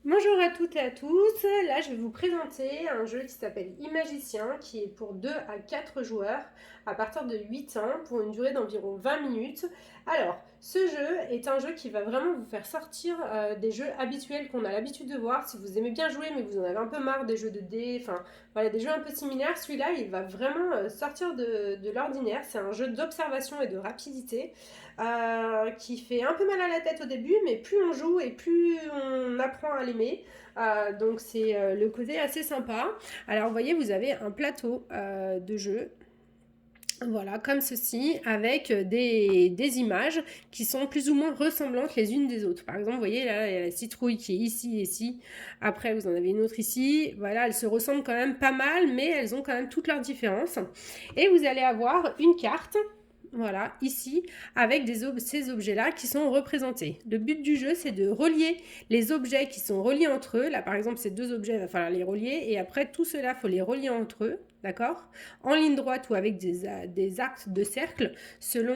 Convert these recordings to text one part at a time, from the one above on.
Bonjour à toutes et à tous, là je vais vous présenter un jeu qui s'appelle Imagicien qui est pour 2 à 4 joueurs à partir de 8 ans pour une durée d'environ 20 minutes. Alors ce jeu est un jeu qui va vraiment vous faire sortir des jeux habituels qu'on a l'habitude de voir. Si vous aimez bien jouer mais vous en avez un peu marre des jeux de dés, enfin voilà des jeux un peu similaires, celui-là il va vraiment sortir de l'ordinaire. C'est un jeu d'observation et de rapidité qui fait un peu mal à la tête au début, mais plus on joue et plus on apprend à l'aimer. Donc c'est le côté assez sympa. Alors vous voyez, vous avez un plateau de jeu. Voilà, comme ceci, avec des images qui sont plus ou moins ressemblantes les unes des autres. Par exemple, vous voyez, là, il y a la citrouille qui est ici et ici. Après, vous en avez une autre ici. Voilà, elles se ressemblent quand même pas mal, mais elles ont quand même toutes leurs différences. Et vous allez avoir une carte, voilà, ici, avec ces objets-là qui sont représentés. Le but du jeu, c'est de relier les objets qui sont reliés entre eux. Là, par exemple, ces deux objets, il va falloir les relier. Et après, tout cela, il faut les relier entre eux, d'accord? En ligne droite ou avec des arcs de cercle, selon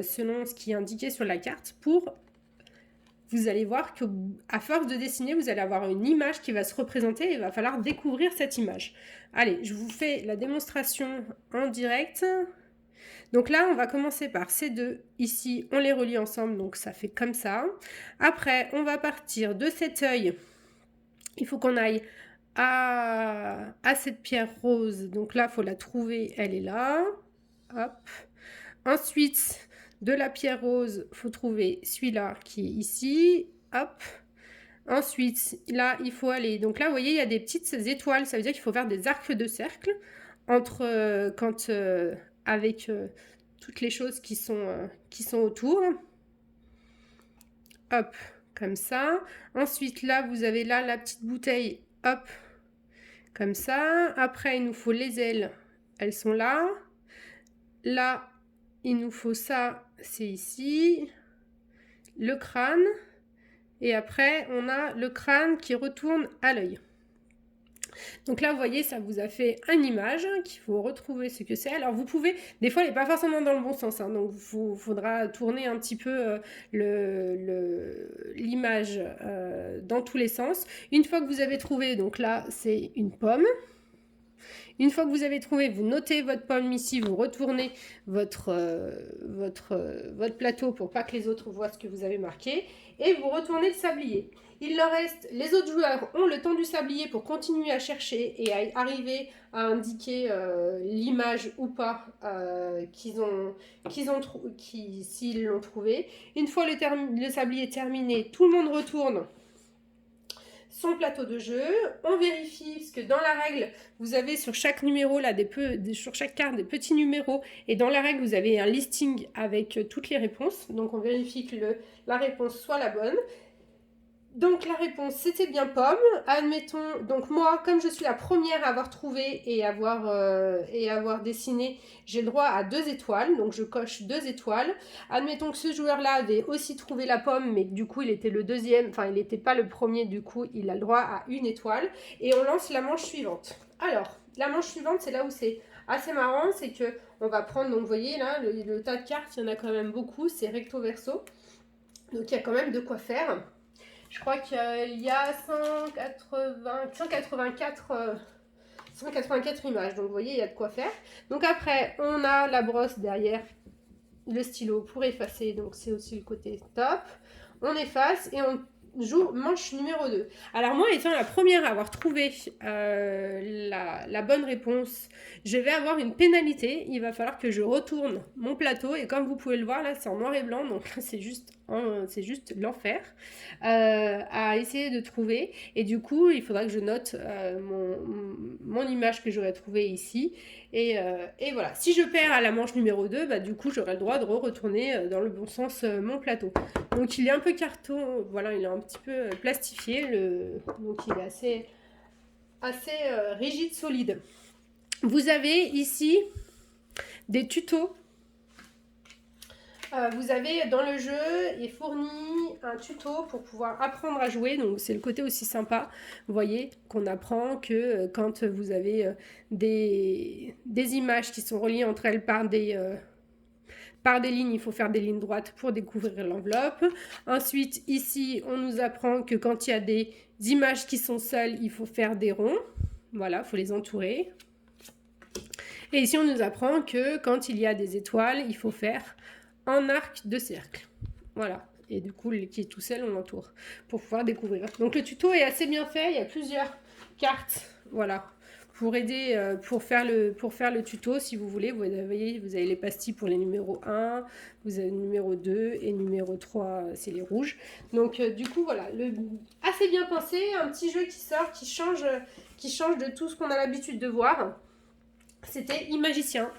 ce qui est indiqué sur la carte, pour... Vous allez voir qu'à force de dessiner, vous allez avoir une image qui va se représenter et il va falloir découvrir cette image. Allez, je vous fais la démonstration en direct. Donc là, on va commencer par ces deux. Ici, on les relie ensemble, donc ça fait comme ça. Après, on va partir de cet œil. Il faut qu'on aille à cette pierre rose. Donc là, il faut la trouver, elle est là. Hop. Ensuite, de la pierre rose, il faut trouver celui-là qui est ici. Hop. Ensuite, là, il faut aller... Donc là, vous voyez, il y a des petites étoiles. Ça veut dire qu'il faut faire des arcs de cercle entre avec toutes les choses qui sont autour. Hop, comme ça. Ensuite, là, vous avez là la petite bouteille. Hop, comme ça. Après, il nous faut les ailes. Elles sont là. Là, il nous faut ça. C'est ici. Le crâne. Et après, on a le crâne qui retourne à l'œil. Donc là, vous voyez, ça vous a fait une image qu'il faut retrouver ce que c'est. Alors, vous pouvez, des fois, elle n'est pas forcément dans le bon sens, hein, donc il faudra tourner un petit peu l'image dans tous les sens. Une fois que vous avez trouvé, donc là, c'est une pomme. Une fois que vous avez trouvé, vous notez votre pomme ici, vous retournez votre plateau pour pas que les autres voient ce que vous avez marqué et vous retournez le sablier. Il leur reste, les autres joueurs ont le temps du sablier pour continuer à chercher et à arriver à indiquer l'image ou pas s'ils l'ont trouvé. Une fois le sablier terminé, tout le monde retourne son plateau de jeu. On vérifie, parce que dans la règle, vous avez sur chaque numéro, là, sur chaque carte, des petits numéros. Et dans la règle, vous avez un listing avec toutes les réponses. Donc, on vérifie que la réponse soit la bonne. Donc la réponse c'était bien pomme, admettons, donc moi comme je suis la première à avoir trouvé et avoir dessiné, j'ai le droit à 2 étoiles, donc je coche 2 étoiles. Admettons que ce joueur là avait aussi trouvé la pomme mais du coup il était le deuxième, enfin il n'était pas le premier, du coup il a le droit à 1 étoile et on lance la manche suivante. Alors la manche suivante c'est là où c'est assez marrant, c'est que on va prendre, donc vous voyez là le tas de cartes, il y en a quand même beaucoup, c'est recto verso, donc il y a quand même de quoi faire. Je crois qu'il y a 184 images. Donc, vous voyez, il y a de quoi faire. Donc, après, on a la brosse derrière le stylo pour effacer. Donc, c'est aussi le côté top. On efface et on joue manche numéro 2. Alors, moi, étant la première à avoir trouvé la bonne réponse, je vais avoir une pénalité. Il va falloir que je retourne mon plateau. Et comme vous pouvez le voir, là, c'est en noir et blanc. Donc, là, c'est juste l'enfer à essayer de trouver. Et du coup, il faudra que je note mon image que j'aurais trouvée ici. Et voilà. Si je perds à la manche numéro 2, bah, du coup, j'aurai le droit de retourner dans le bon sens mon plateau. Donc, il est un peu carton. Voilà, il est un petit peu plastifié. Donc, il est assez rigide, solide. Vous avez ici des tutos. Vous avez dans le jeu est fourni un tuto pour pouvoir apprendre à jouer, donc c'est le côté aussi sympa. Vous voyez qu'on apprend que quand vous avez des images qui sont reliées entre elles par des lignes, il faut faire des lignes droites pour découvrir l'enveloppe. Ensuite, ici, on nous apprend que quand il y a des images qui sont seules, il faut faire des ronds. Voilà, il faut les entourer. Et ici, on nous apprend que quand il y a des étoiles, il faut faire un arc de cercle. Voilà. Et du coup, qui est tout seul, on l'entoure pour pouvoir découvrir. Donc, le tuto est assez bien fait. Il y a plusieurs cartes, voilà, pour aider, pour faire le tuto, si vous voulez. Vous voyez, vous avez les pastilles pour les numéros 1, vous avez le numéro 2 et numéro 3, c'est les rouges. Donc, du coup, voilà, assez bien pensé. Un petit jeu qui sort, qui change de tout ce qu'on a l'habitude de voir. C'était Imagicien.